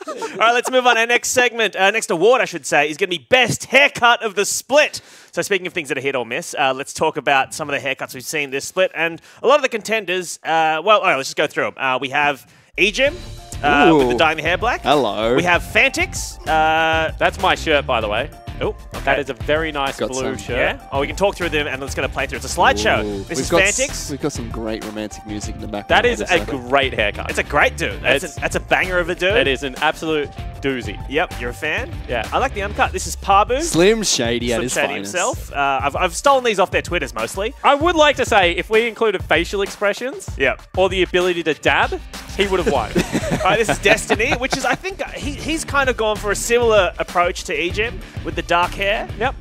All right, let's move on. Our next segment, next award, I should say, is going to be Best Haircut of the Split. So speaking of things that are hit or miss, let's talk about some of the haircuts we've seen this split. And a lot of the contenders, all right, let's just go through them. We have Ejim with the dyeing the hair black. Hello. We have Fantix. That's my shirt, by the way. Oh, okay. That is a very nice Got blue some. shirt. Yeah. Oh, we can talk through them, and let's get a playthrough. It's a slideshow. This is Fantix. We've got some great romantic music in the background. That is a great haircut. It's a great dude. That's a banger of a dude. It is an absolute doozy. Yep, you're a fan? Yeah. I like the uncut. This is Pabu. Slim Shady at Slim his Shady finest. himself. I've stolen these off their Twitters mostly. I would like to say, if we included facial expressions Yep. or the ability to dab, he would have won. All right, this is Destiny, which is, I think, he's kind of gone for a similar approach to Ejim with the dark hair. Yep.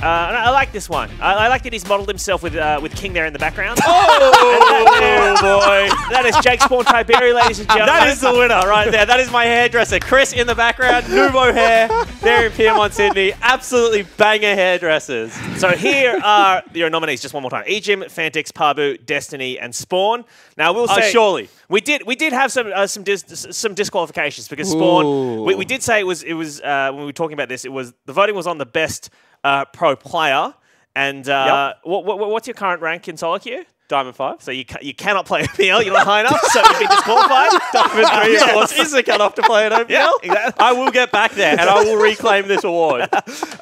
And I like this one. I like that he's modelled himself with King there in the background. Oh, boy. That is Jake Spawn Tiberi, ladies and gentlemen. That is the winner right there. That is my hairdresser. Chris in the background, Nouveau hair, there in Piermont, Sydney. Absolutely banger hairdressers. So here are your nominees, just one more time. Ejim, Fantix, Pabu, Destiny, and Spawn. Now, we'll say... surely. We did have some disqualifications because Spawn... We did say it was when we were talking about this, the voting was on the best pro player. And what's your current rank in solo queue? Diamond 5. So you cannot play OPL, you're not high enough, so you've been disqualified. Diamond 3, of course, is the cutoff to play at OPL. Yeah, exactly. I will get back there, and I will reclaim this award.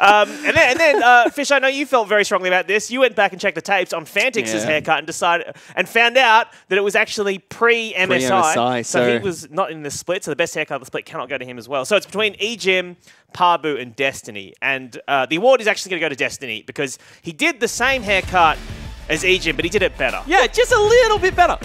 And then Fish, I know you felt very strongly about this. You went back and checked the tapes on Fantix's haircut and found out that it was actually pre-MSI. Pre-MSI, so he was not in the split, so the best haircut of the split cannot go to him as well. So it's between Ejim, Pabu, and Destiny. And the award is actually going to go to Destiny because he did the same haircut as Ejim, but he did it better. Yeah, just a little bit better.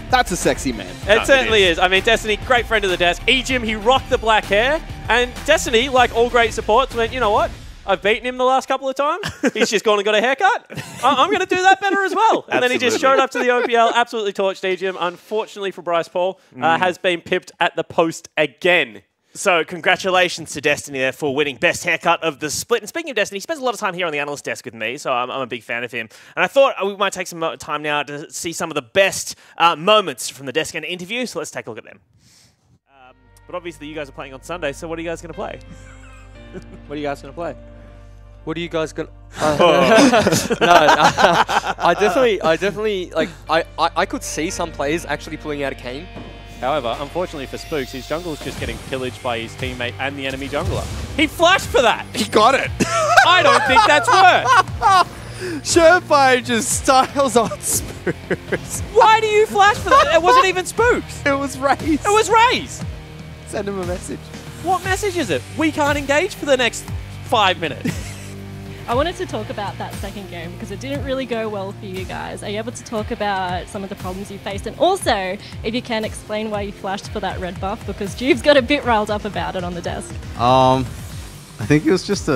That's a sexy man. It certainly is. I mean, Destiny, great friend of the desk. Ejim, he rocked the black hair. And Destiny, like all great supports, went, you know what? I've beaten him the last couple of times. He's just gone and got a haircut. I'm going to do that better as well. And then he just showed up to the OPL, absolutely torched Ejim. Unfortunately for Bryce Paul, has been pipped at the post again. So congratulations to Destiny there for winning Best Haircut of the Split. And speaking of Destiny, he spends a lot of time here on the analyst desk with me, so I'm a big fan of him. And I thought we might take some time now to see some of the best moments from the desk and interview, so let's take a look at them. But obviously you guys are playing on Sunday, so what are you guys going to play? What are you guys going to play? What are you guys going to... I definitely, like, I could see some players actually pulling out a cane. However, unfortunately for Spooks, his jungle's just getting pillaged by his teammate and the enemy jungler. He flashed for that. He got it. I don't think that's worth. Surefire just styles on Spurs. Why do you flash for that? It wasn't even Spooks. It was Raze. It was Raze. Send him a message. What message is it? We can't engage for the next 5 minutes. I wanted to talk about that second game because it didn't really go well for you guys. Are you able to talk about some of the problems you faced? And also, if you can explain why you flashed for that red buff, because Juve's got a bit riled up about it on the desk. I think it was just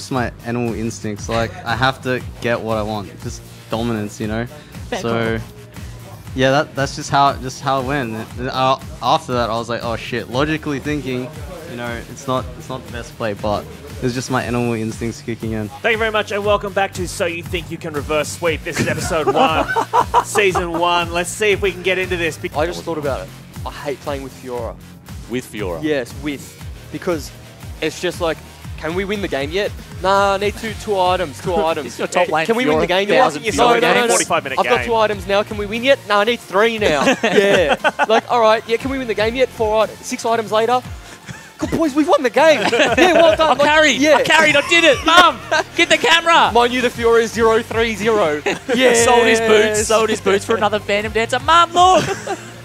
my animal instincts. Like, I have to get what I want. Just dominance, you know? So, yeah, that's just how it went. And after that, I was like, oh shit. Logically thinking, you know, it's not the best play, but it's just my animal instincts kicking in. Thank you very much, and welcome back to So You Think You Can Reverse Sweep. This is episode 1, season 1. Let's see if we can get into this. I just thought about it. I hate playing with Fiora. With Fiora? Yes, because it's just like, can we win the game yet? Nah, I need two items. It's your top lane. Can we win the game yet? No. 45-minute I've got 2 items now. Can we win yet? Nah, I need 3 now. Yeah. Like, all right, yeah, can we win the game yet? 6 items later. Good boys, we won the game. Yeah, well done. I carried. Yeah. I carried. I did it. Mum, get the camera. Mind you, the Fiora is 0-3-0. Yeah. Sold his boots. Sold his boots for another Phantom Dancer. Mum, look.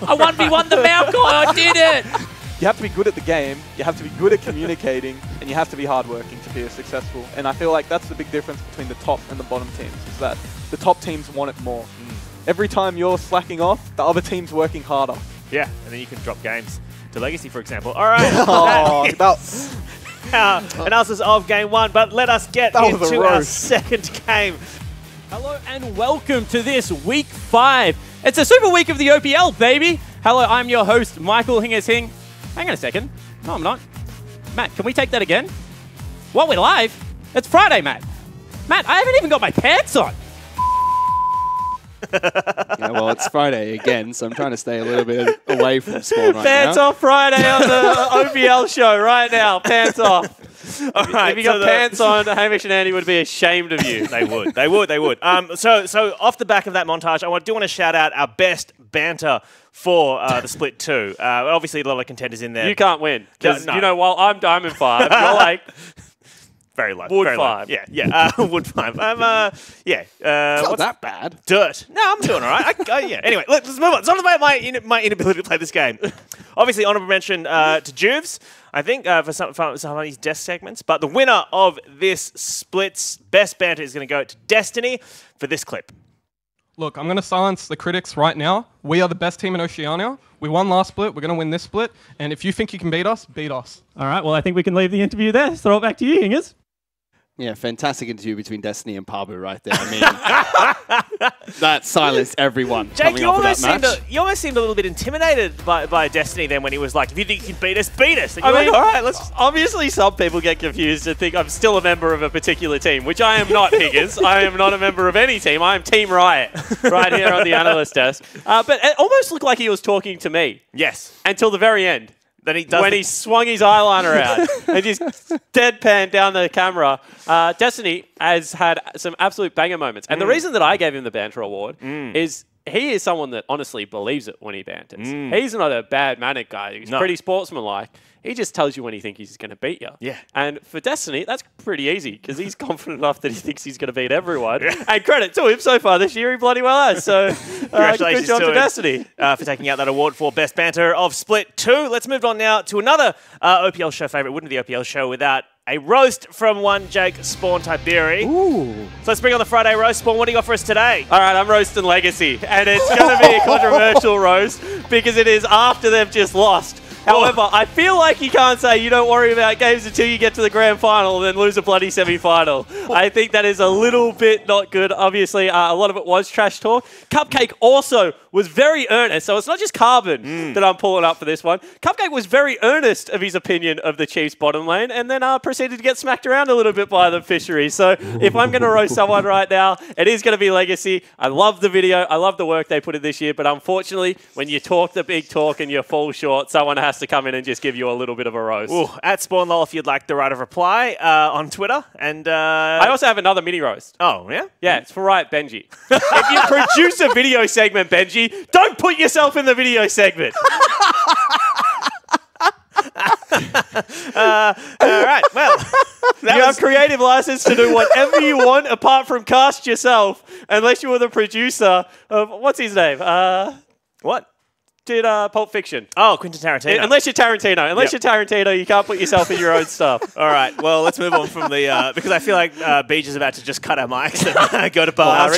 I 1v1 the Maokai. I did it. You have to be good at the game, you have to be good at communicating, and you have to be hardworking to be successful. And I feel like that's the big difference between the top and the bottom teams, is that the top teams want it more. Every time you're slacking off, the other team's working harder. Yeah, and then you can drop games to Legacy, for example. All right. our analysis of Game 1, but let us get into our second game. Hello and welcome to this Week 5. It's a super week of the OPL, baby. Hello, I'm your host, Michael Hingersing. Hang on a second. No, I'm not. Matt, can we take that again? What, we're live? It's Friday, Matt. Matt, I haven't even got my pants on. Yeah, well, it's Friday again, so I'm trying to stay a little bit away from Spawn right now. Pants off Friday on the OPL show right now. Pants off. All right, if you got pants on, Hamish and Andy would be ashamed of you. They would. They would. They would. So off the back of that montage, I do want to shout out our best banter for the Split 2. Obviously, a lot of contenders in there. You can't win. Because, No. you know, while I'm Diamond 5, you're like... Very low. Wood very 5. Low. Yeah. Wood 5. It's not that bad. Dirt. No, I'm doing all right. Yeah. Anyway, let's move on. It's not about my inability to play this game. Obviously, honorable mention to Juves, I think, for some of these desk segments. But the winner of this Split's best banter is going to go to Destiny for this clip. Look, I'm going to silence the critics right now. We are the best team in Oceania. We won last split. We're going to win this split. And if you think you can beat us, beat us. All right, well, I think we can leave the interview there. Throw it back to you, Hingers. Yeah, fantastic interview between Destiny and Pabu right there. I mean, that silenced everyone. Jake, you almost seemed a little bit intimidated by Destiny then when he was like, if you think you can beat us, beat us. And I you're mean, like, all right, let's... Obviously, some people get confused and think I'm still a member of a particular team, which I am not, Higgins. I am not a member of any team. I am Team Riot right here on the analyst desk. But it almost looked like he was talking to me. Yes. Until the very end. Then he does when he swung his eyeliner out and just deadpan down the camera. Destiny has had some absolute banger moments. And the reason that I gave him the banter award is he is someone that honestly believes it when he banters. He's not a bad manic guy. He's pretty sportsmanlike. He just tells you when he thinks he's going to beat you. Yeah. And for Destiny, that's pretty easy because he's confident enough that he thinks he's going to beat everyone. And credit to him so far this year, he bloody well has. So congratulations good job to him, Destiny. For taking out that award for Best Banter of Split 2. Let's move on now to another OPL show favourite. Wouldn't be the OPL show without a roast from one Jake Spawn Tiberi. Ooh. So let's bring on the Friday roast. Spawn, what do you got for us today? All right, I'm roasting Legacy. And it's going to be a controversial roast because it is after they've just lost. However, I feel like you can't say you don't worry about games until you get to the grand final and then lose a bloody semi-final. I think that is a little bit not good. Obviously, a lot of it was trash talk. Cupcake also was very earnest. So it's not just Carbon that I'm pulling up for this one. Cupcake was very earnest of his opinion of the Chiefs' bottom lane and then proceeded to get smacked around a little bit by the Fisheries. So if I'm going to roast someone right now, it is going to be Legacy. I love the video. I love the work they put in this year. But unfortunately, when you talk the big talk and you fall short, someone has to come in and just give you a little bit of a roast. Ooh, at SpawnLol if you'd like to write a reply on Twitter. And I also have another mini roast. Oh, yeah? Yeah, it's for Riot Benji. If you produce a video segment, Benji, don't put yourself in the video segment. All right, well. You have creative license to do whatever you want apart from cast yourself, unless you were the producer of, what's his name? What? Did Pulp Fiction. Oh, Quentin Tarantino. Unless you're Tarantino. Unless you're Tarantino, you can't put yourself in your own stuff. All right, well, let's move on from the... because I feel like Beej is about to just cut our mics and go to bar.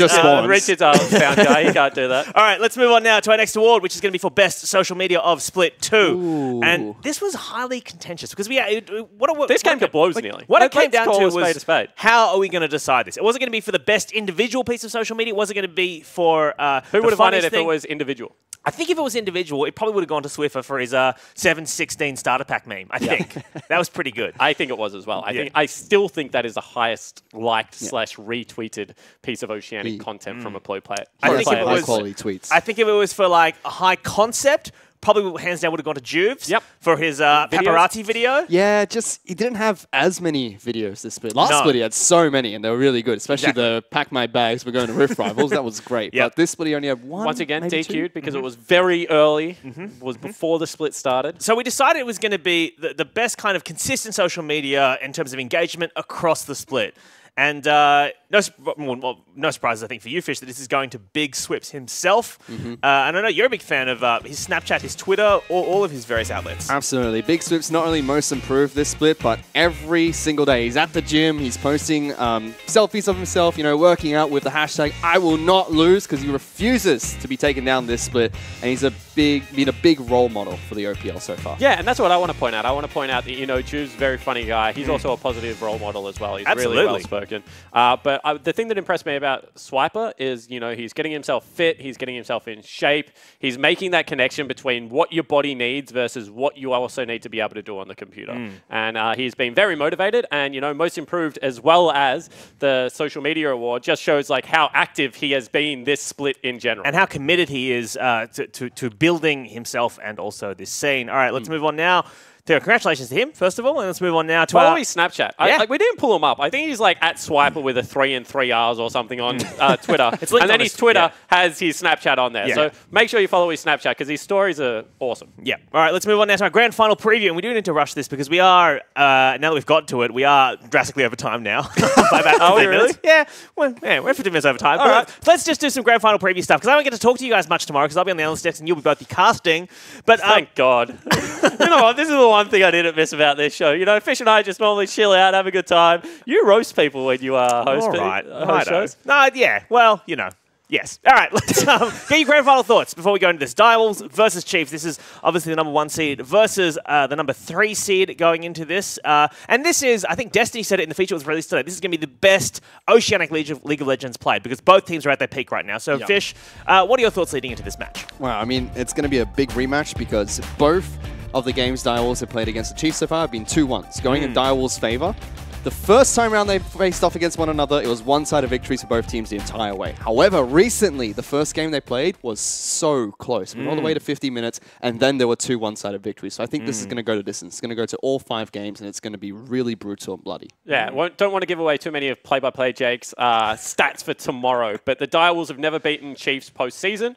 Richard's our sound guy. He can't do that. All right, let's move on now to our next award, which is going to be for Best Social Media of Split 2. Ooh. And this was highly contentious because this came to blows nearly. What it came down to was a spade. How are we going to decide this? It wasn't going to be for the best individual piece of social media. It wasn't going to be for who would have won it if it was individual? I think if it was individual, it probably would have gone to Swiffer for his 716 starter pack meme. I think that was pretty good. I think it was as well. I still think that is the highest liked / retweeted piece of Oceanic content from a Opl player. I think high quality tweets. I think if it was for like a high concept, probably hands down would have gone to Juves for his paparazzi video. Yeah, just he didn't have as many videos this split. Last split he had so many and they were really good, especially the Pack My Bags, we're going to Rift Rivals. That was great. But this split he only had one. Once again, maybe DQ'd because it was very early. It was before the split started. So we decided it was going to be the best kind of consistent social media in terms of engagement across the split. And no surprises, I think, for you, Fish, that this is going to Big Swips himself. And I know you're a big fan of his Snapchat, his Twitter, all of his various outlets. Absolutely. Big Swips not only most improved this split, but every single day he's at the gym, he's posting selfies of himself, you know, working out with the hashtag I will not lose, because he refuses to be taken down this split, and he's been a big role model for the OPL so far. Yeah, and that's what I want to point out. I want to point out that, you know, Juve's a very funny guy. He's also a positive role model as well. He's really well-spoken. But the thing that impressed me about Swiper is, you know, he's getting himself fit, he's getting himself in shape, he's making that connection between what your body needs versus what you also need to be able to do on the computer. And he's been very motivated, and, you know, most improved, as well as the social media award, just shows like how active he has been this split in general. And how committed he is to building himself and also this scene. All right, let's move on now. Congratulations to him, first of all, and let's move on now to follow his Snapchat. Like, we didn't pull him up. I think he's like at Swiper with a 3 and 3 R's or something on Twitter. And then his Twitter has his Snapchat on there. So make sure you follow his Snapchat, because his stories are awesome. Yeah. All right, let's move on now to our grand final preview. And we do need to rush this because we are, now that we've got to it, we are drastically over time now. By about 15 minutes. Yeah, well, yeah, we're 15 minutes over time. All right. Let's just do some grand final preview stuff, because I won't get to talk to you guys much tomorrow, because I'll be on the analyst desk and you'll both be casting. But thank God. You know what? This is the one thing I didn't miss about this show. You know, Fish and I just normally chill out, have a good time. You roast people when you host shows. No, yeah. Well, you know. Yes. All right, let's get your grand final thoughts before we go into this. Direwolves versus Chiefs. This is obviously the number 1 seed versus the number 3 seed going into this. And this is, I think Destiny said it in the feature that was released today, this is going to be the best Oceanic League of Legends played, because both teams are at their peak right now. So, Fish, what are your thoughts leading into this match? Well, I mean, it's going to be a big rematch, because both of the games Direwolves have played against the Chiefs so far have been 2-1s, going in Direwolves' favor. The first time around they faced off against one another, it was one-sided victories for both teams the entire way. However, recently, the first game they played was so close. Went all the way to 50 minutes, and then there were 2 one-sided victories. So I think this is going to go to distance. It's going to go to all 5 games, and it's going to be really brutal and bloody. Yeah, don't want to give away too many of Play-by-Play Jake's stats for tomorrow, but the Direwolves have never beaten Chiefs postseason,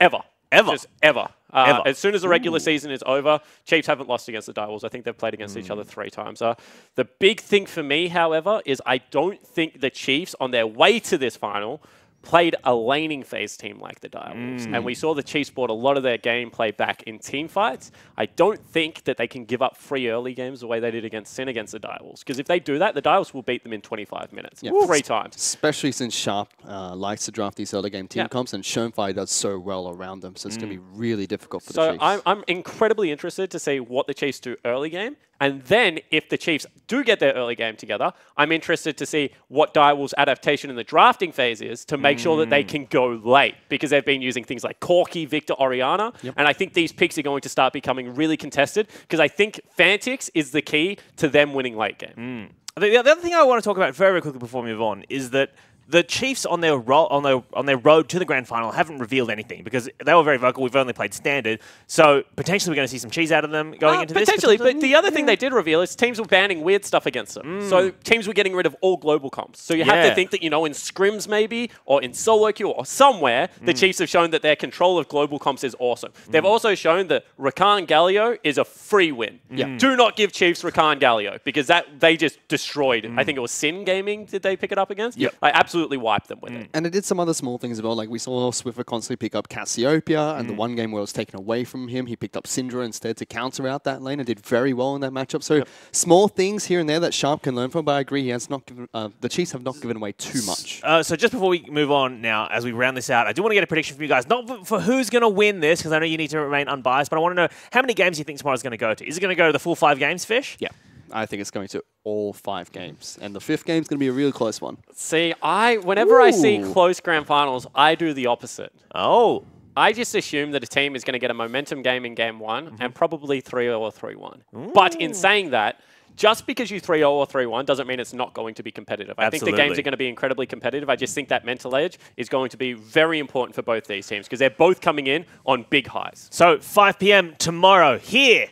ever. Just ever. As soon as the regular season is over, Chiefs haven't lost against the Direwolves. I think they've played against each other 3 times. The big thing for me, however, is I don't think the Chiefs, on their way to this final, played a laning phase team like the Direwolves. And we saw the Chiefs brought a lot of their gameplay back in team fights. I don't think that they can give up free early games the way they did against Sin against the Direwolves. Because if they do that, the Direwolves will beat them in 25 minutes. 3 times. Especially since Sharp likes to draft these early game team comps, and Schoenfire does so well around them. So it's going to be really difficult for the Chiefs. So I'm incredibly interested to see what the Chiefs do early game. And then, if the Chiefs do get their early game together, I'm interested to see what Direwolves' adaptation in the drafting phase is to make sure that they can go late, because they've been using things like Corky, Victor, Oriana, and I think these picks are going to start becoming really contested, because I think Fantix is the key to them winning late game. The other thing I want to talk about very, very quickly before we move on is that the Chiefs on their road to the grand final haven't revealed anything, because they were very vocal. We've only played standard, so potentially we're going to see some cheese out of them going into this. Potentially, but the other thing they did reveal is teams were banning weird stuff against them. So teams were getting rid of all global comps. So you have to think that, you know, in scrims maybe, or in solo queue, or somewhere, the Chiefs have shown that their control of global comps is awesome. They've also shown that Rakan Galio is a free win. Do not give Chiefs Rakan Galio, because that they just destroyed. I think it was Sin Gaming. Did they pick it up against? I absolutely wiped them with it. And it did some other small things as well. Like we saw Swiffer constantly pick up Cassiopeia, and the one game where it was taken away from him, he picked up Syndra instead to counter out that lane, and did very well in that matchup. So small things here and there that Sharp can learn from, but I agree, he has not given, the Chiefs have not given away too much. So just before we move on now, as we round this out, I do want to get a prediction from you guys. Not for who's going to win this, because I know you need to remain unbiased, but I want to know how many games you think tomorrow's going to go to. Is it going to go to the full 5 games, Fish? Yeah. I think it's going to all 5 games. And the 5th game is going to be a really close one. See, whenever I see close grand finals, I do the opposite. I just assume that a team is going to get a momentum game in game 1 and probably 3-0 or 3-1. But in saying that, just because you 3-0 or 3-1 doesn't mean it's not going to be competitive. I think the games are going to be incredibly competitive. I just think that mental edge is going to be very important for both these teams, because they're both coming in on big highs. So 5 p.m. tomorrow here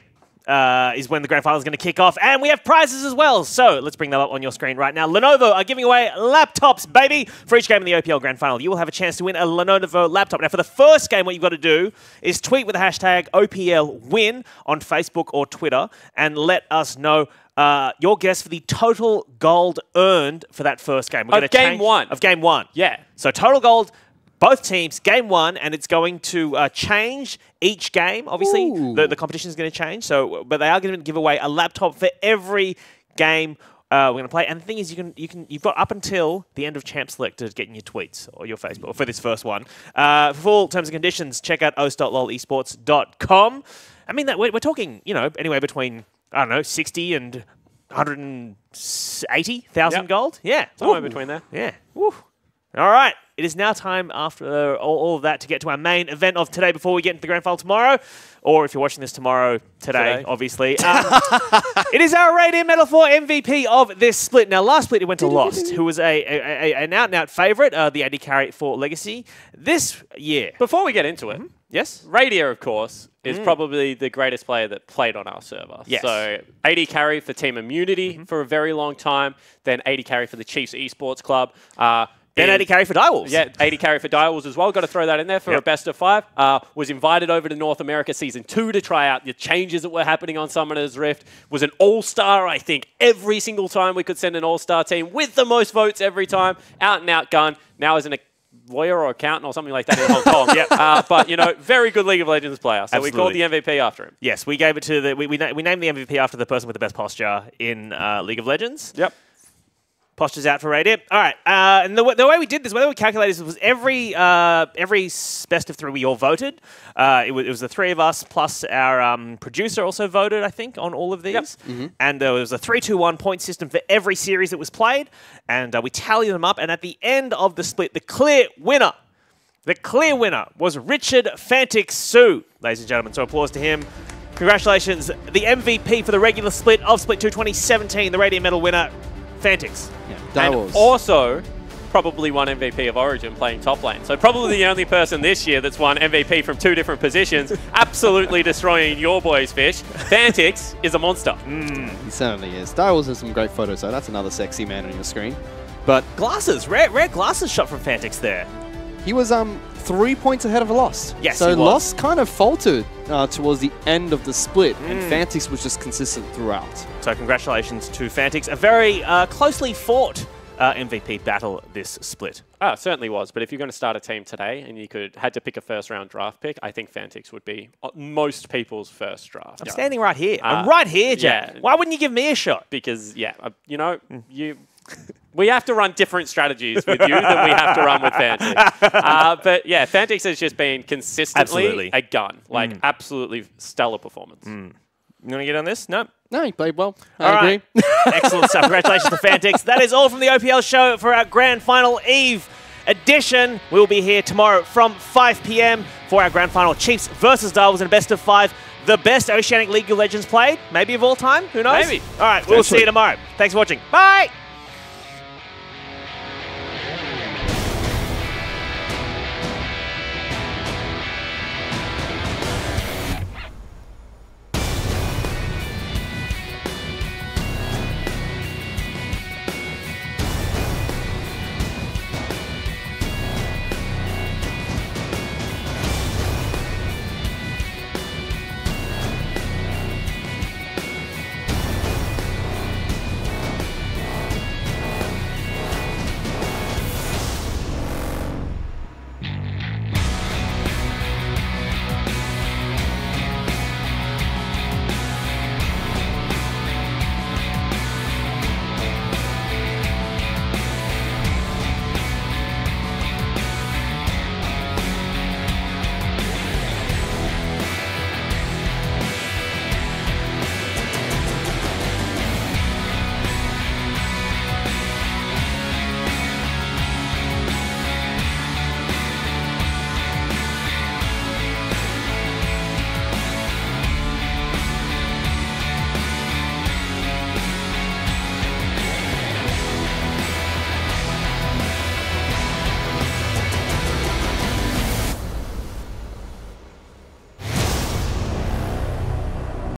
is when the grand final is going to kick off. And we have prizes as well. So let's bring that up on your screen right now. Lenovo are giving away laptops, baby. For each game in the OPL grand final, you will have a chance to win a Lenovo laptop. Now, for the first game, what you've got to do is tweet with the hashtag OPLWin on Facebook or Twitter and let us know your guess for the total gold earned for that first game. Of game one. Of game one. Yeah. So total gold, both teams, game one, and it's going to change each game. Obviously, the competition is going to change. So, but they are going to give away a laptop for every game we're going to play. And the thing is, you've got up until the end of Champ Select to get in your tweets or your Facebook for this first one. For full terms and conditions, check out os.lolesports.com. I mean, we're talking, anywhere between, I don't know, 60 and 180,000 gold. Yeah. Somewhere between there. Yeah. Woo. All right. It is now time after all of that to get to our main event of today before we get into the grand final tomorrow. Or if you're watching this tomorrow, today. Obviously. It is our Radiant Medal for MVP of this split. Now, last split it went to Lost, who was an out-and-out favourite, the AD carry for Legacy. This year... Before we get into it, yes? Radio, of course, is probably the greatest player that played on our server. Yes. So AD carry for Team Immunity for a very long time, then AD carry for the Chiefs Esports Club. Then AD carry for Direwolves. Yeah, AD carry for Direwolves as well. Got to throw that in there for a best of 5. Was invited over to North America Season 2 to try out the changes that were happening on Summoner's Rift. Was an all-star, I think, every single time we could send an all-star team with the most votes every time. Out-and-out gun. Now is a lawyer or accountant or something like that in Hong Kong. But, very good League of Legends player. So we called the MVP after him. Yes, we gave it to we named the MVP after the person with the best posture in League of Legends. Yep. Posture's out for Radiant. All right. And the way we did this, the way we calculated this was every best of 3 we all voted. It was the 3 of us plus our producer also voted, I think, on all of these. Yep. And there was a 3-2-1 point system for every series that was played. And we tallied them up. And at the end of the split, the clear winner was Richard Fantix Sue, ladies and gentlemen. So applause to him. Congratulations. The MVP for the regular split of Split 2 2017, the Radiant Medal winner, Fantix. And also, probably won MVP of Origin playing top lane. So probably the only person this year that's won MVP from 2 different positions, absolutely destroying your boys' fish. Fantix is a monster. He certainly is. Direwolves has some great photos, so that's another sexy man on your screen. But glasses, rare glasses shot from Fantix there. He was 3 points ahead of Lost. Yes, so he was. Lost kind of faltered towards the end of the split, and Fantix was just consistent throughout. So congratulations to Fantix. A very closely fought MVP battle this split. Oh, it certainly was. But if you're going to start a team today and you had to pick a first-round draft pick, I think Fantix would be most people's first draft. I'm standing right here. I'm right here, Jack. Yeah. Why wouldn't you give me a shot? Because, we have to run different strategies with you than we have to run with Fantix. But yeah, Fantix has just been consistently a gun. Absolutely stellar performance. You want to get on this? No. No, he played well. I agree. Excellent stuff. Congratulations to Fantix. That is all from the OPL show for our Grand Final Eve edition. We'll be here tomorrow from 5 p.m. for our Grand Final Chiefs versus Direwolves in a best of 5. The best Oceanic League of Legends played, maybe of all time. Who knows? Maybe. All right, we'll see you tomorrow. Thanks for watching. Bye.